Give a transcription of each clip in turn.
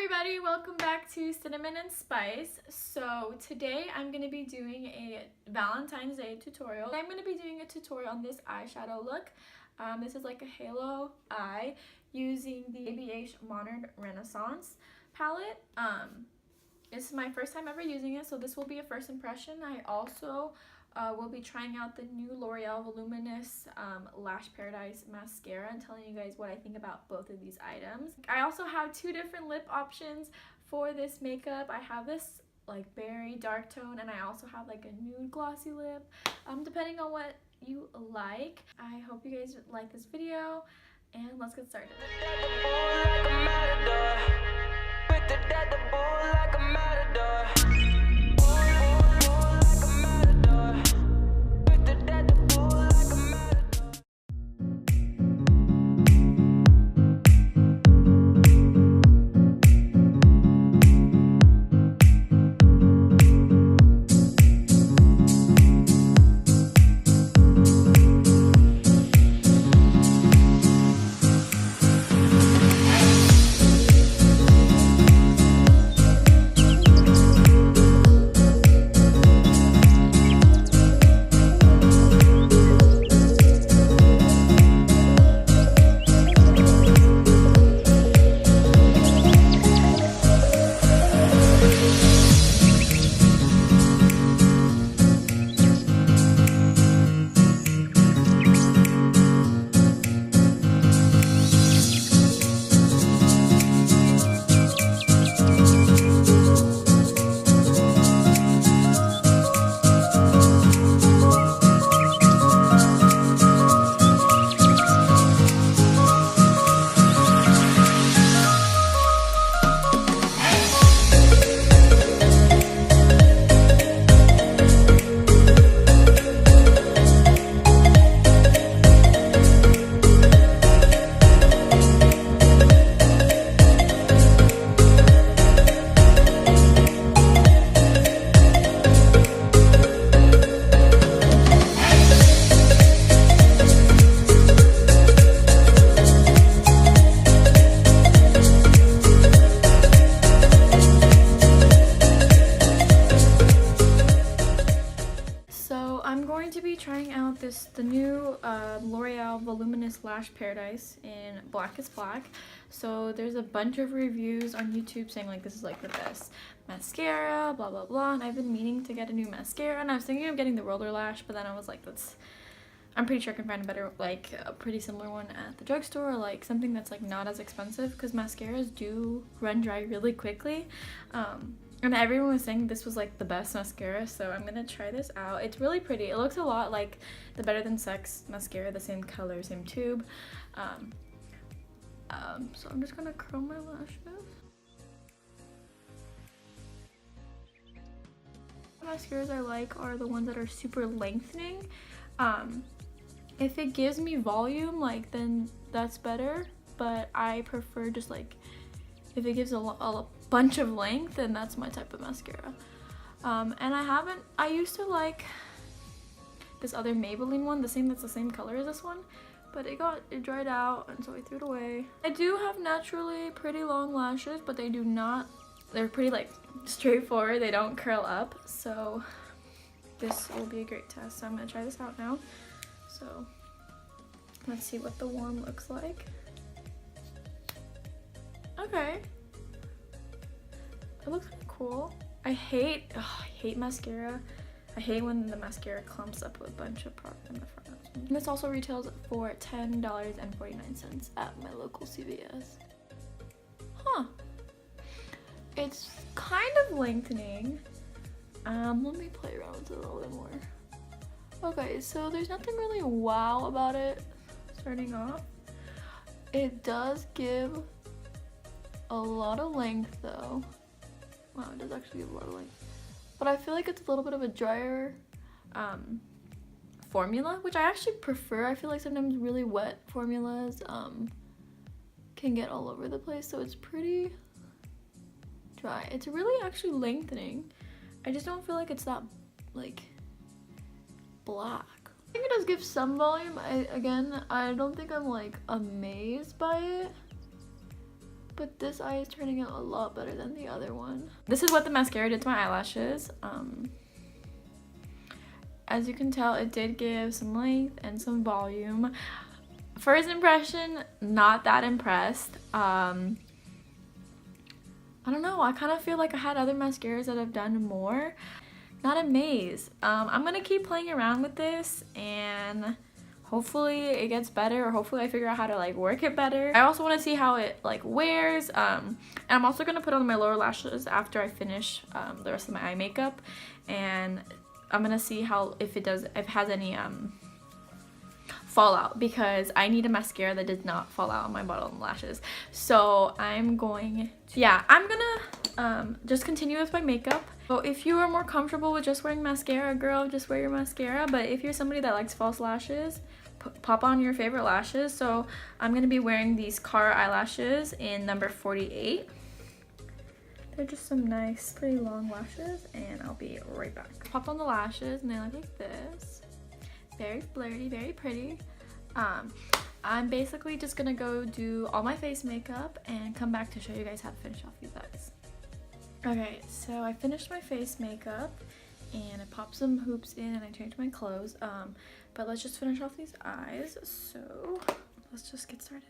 everybody, welcome back to Cinnamon and Spice. So today I'm going to be doing a Valentine's Day tutorial. I'm going to be doing a tutorial on this eyeshadow look. This is like a halo eye using the ABH Modern Renaissance palette. This is my first time ever using it, so this will be a first impression. I also will be trying out the new L'Oreal Voluminous Lash Paradise mascara and telling you guys what I think about both of these items. I also have two different lip options for this makeup. I have this like berry dark tone, and I also have like a nude glossy lip, depending on what you like. I hope you guys like this video, and let's get started. Trying out the new L'Oreal Voluminous Lash Paradise in Black is Black. So there's a bunch of reviews on YouTube saying like this is like the best mascara, blah blah blah, and I've been meaning to get a new mascara, and I was thinking of getting the Roller Lash, but then I was like, I'm pretty sure I can find a better, like a pretty similar one at the drugstore, or like something that's like not as expensive, because mascaras do run dry really quickly. And everyone was saying this was like the best mascara, so I'm gonna try this out. It's really pretty. It looks a lot like the Better Than Sex mascara, the same color, same tube. So I'm just gonna curl my lashes. The mascaras I like are the ones that are super lengthening. If it gives me volume, like, then that's better, but I prefer just like if it gives a bunch of length, then that's my type of mascara. And I used to like this other Maybelline one, that's the same color as this one, but it dried out, and so I threw it away. I do have naturally pretty long lashes, but they're pretty like straightforward, they don't curl up, so this will be a great test. So I'm gonna try this out now. So let's see what the warm looks like. Okay. It looks cool. I hate mascara. I hate when the mascara clumps up with a bunch of product in the front. And this also retails for $10.49 at my local CVS. Huh. It's kind of lengthening. Let me play around with it a little bit more. Okay, so there's nothing really wow about it starting off. It does give a lot of length though. Wow, it does actually give a lot of length. But I feel like it's a little bit of a drier formula, which I actually prefer. I feel like sometimes really wet formulas can get all over the place, so it's pretty dry. It's really actually lengthening. I just don't feel like it's that like black. I think it does give some volume. I don't think I'm like amazed by it. but this eye is turning out a lot better than the other one. This is what the mascara did to my eyelashes. As you can tell, it did give some length and some volume. First impression, not that impressed. I don't know, I kind of feel like I had other mascaras that have done more. Not amazed. I'm gonna keep playing around with this and hopefully it gets better, or hopefully I figure out how to like work it better. I also want to see how it like wears, and I'm also gonna put on my lower lashes after I finish the rest of my eye makeup, and I'm gonna see how if it has any fallout, because I need a mascara that does not fall out on my bottom lashes. So I'm gonna just continue with my makeup. So if you are more comfortable with just wearing mascara, girl, just wear your mascara. But if you're somebody that likes false lashes, pop on your favorite lashes. So I'm gonna be wearing these Cara eyelashes in number 48. They're just some nice, pretty long lashes, and I'll be right back. Pop on the lashes, and they look like this. Very flirty, very pretty. I'm basically just gonna go do all my face makeup and come back to show you guys how to finish off these eyes. Okay, so I finished my face makeup, and I popped some hoops in, and I changed my clothes. But let's just finish off these eyes. So let's just get started.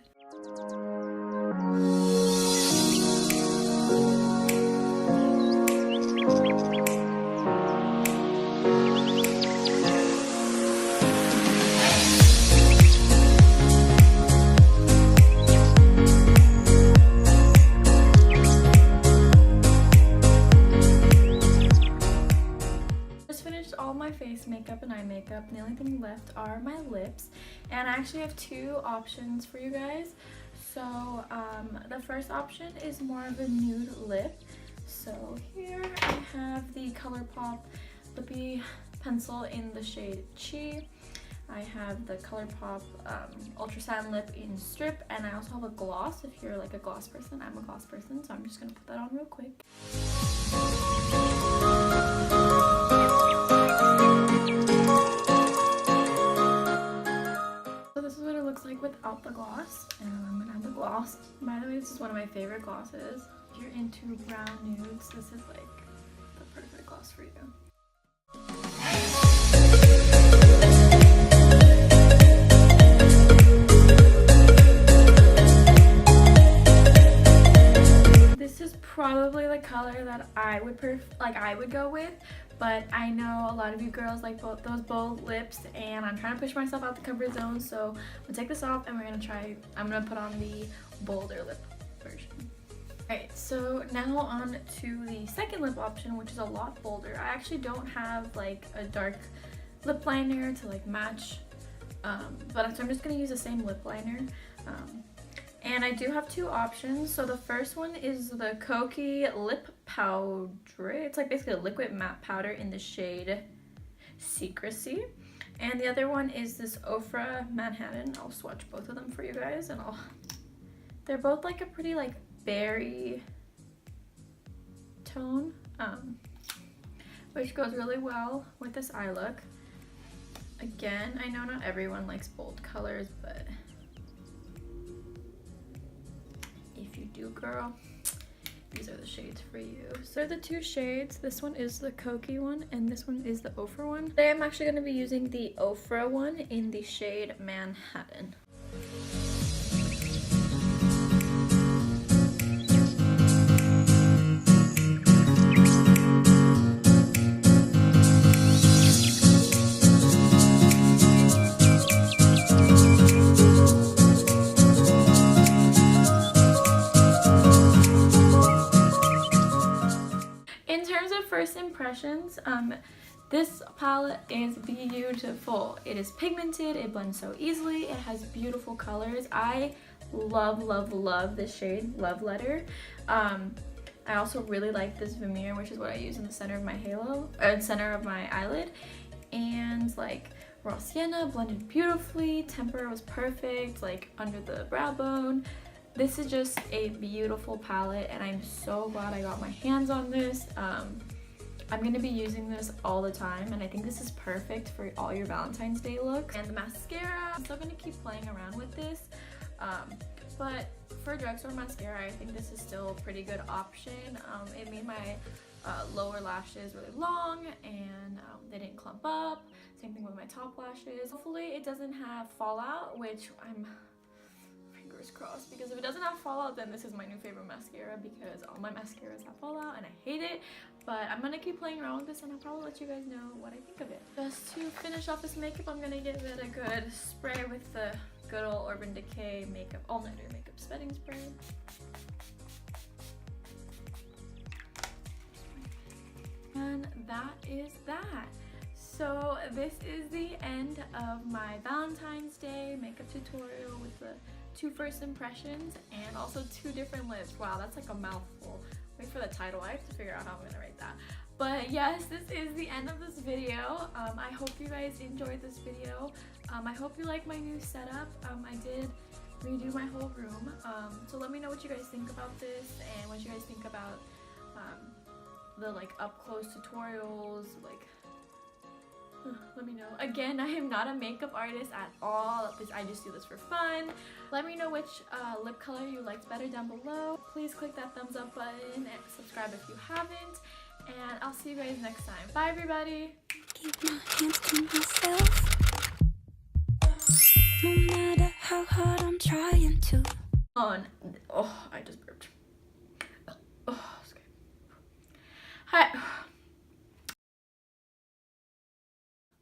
Face makeup and eye makeup, and the only thing left are my lips, and I actually have two options for you guys. So the first option is more of a nude lip. So here I have the ColourPop lippy pencil in the shade Chi. I have the ColourPop Ultra Satin Lip in Strip, and I also have a gloss if you're like a gloss person. I'm a gloss person, so I'm just gonna put that on real quick. Like without the gloss, and I'm gonna have the gloss. By the way, this is one of my favorite glosses. If you're into brown nudes, this is like the perfect gloss for you. This is probably the color that I would go with, but I know a lot of you girls like those bold lips, and I'm trying to push myself out the comfort zone. So I'm gonna take this off, and I'm gonna put on the bolder lip version. Alright, so now on to the second lip option, which is a lot bolder. I actually don't have like a dark lip liner to like match, so I'm just gonna use the same lip liner. And I do have two options. So the first one is the Koki Lip Powder. It's like basically a liquid matte powder in the shade Secrecy. And the other one is this Ofra Manhattan. I'll swatch both of them for you guys, and they're both like a pretty like berry tone, which goes really well with this eye look. Again, I know not everyone likes bold colors, but if you do, girl, these are the shades for you. So they're the two shades. This one is the Koki one, and this one is the Ofra one. Today I'm actually going to be using the Ofra one in the shade Manhattan. First impressions, this palette is beautiful. It is pigmented, it blends so easily, it has beautiful colors. I love this shade, Love Letter. I also really like this Vermeer, which is what I use in the center of my halo, or center of my eyelid. And like raw sienna blended beautifully, tempera was perfect, like under the brow bone. This is just a beautiful palette, and I'm so glad I got my hands on this. I'm going to be using this all the time, and I think this is perfect for all your Valentine's Day looks. And the mascara, I'm still going to keep playing around with this, But for drugstore mascara, I think this is still a pretty good option. It made my lower lashes really long, and they didn't clump up. Same thing with my top lashes. Hopefully it doesn't have fallout, which I'm fingers crossed, because if it doesn't have fallout, then this is my new favorite mascara, because all my mascaras have fallout and I hate it. But I'm gonna keep playing around with this, and I'll probably let you guys know what I think of it. Just to finish off this makeup, I'm gonna give it a good spray with the good old Urban Decay makeup all-nighter makeup setting spray. And that is that. So this is the end of my Valentine's Day makeup tutorial with the 2 first impressions and also 2 different lips. Wow, that's like a mouthful. Wait for the title. I have to figure out how I'm gonna write that. But yes, this is the end of this video. I hope you guys enjoyed this video. I hope you like my new setup. I did redo my whole room. So let me know what you guys think about this, and what you guys think about the like up close tutorials. Like, let me know. Again, I am not a makeup artist at all. I just do this for fun. Let me know which lip color you liked better down below. Please click that thumbs up button and subscribe if you haven't. And I'll see you guys next time. Bye, everybody. Keep my hands to myself. No matter how hard I'm trying to. Oh, I just burped. Oh, okay. Hi.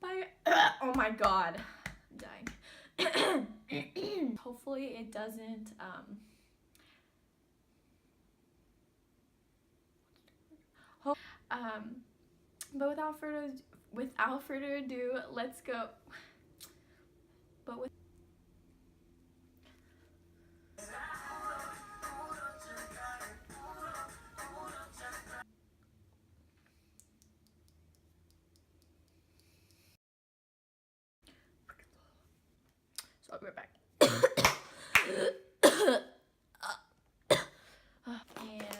Bye. Oh my god. I'm dying. Hopefully it doesn't but without further ado, let's go. But with so I'll be right back. And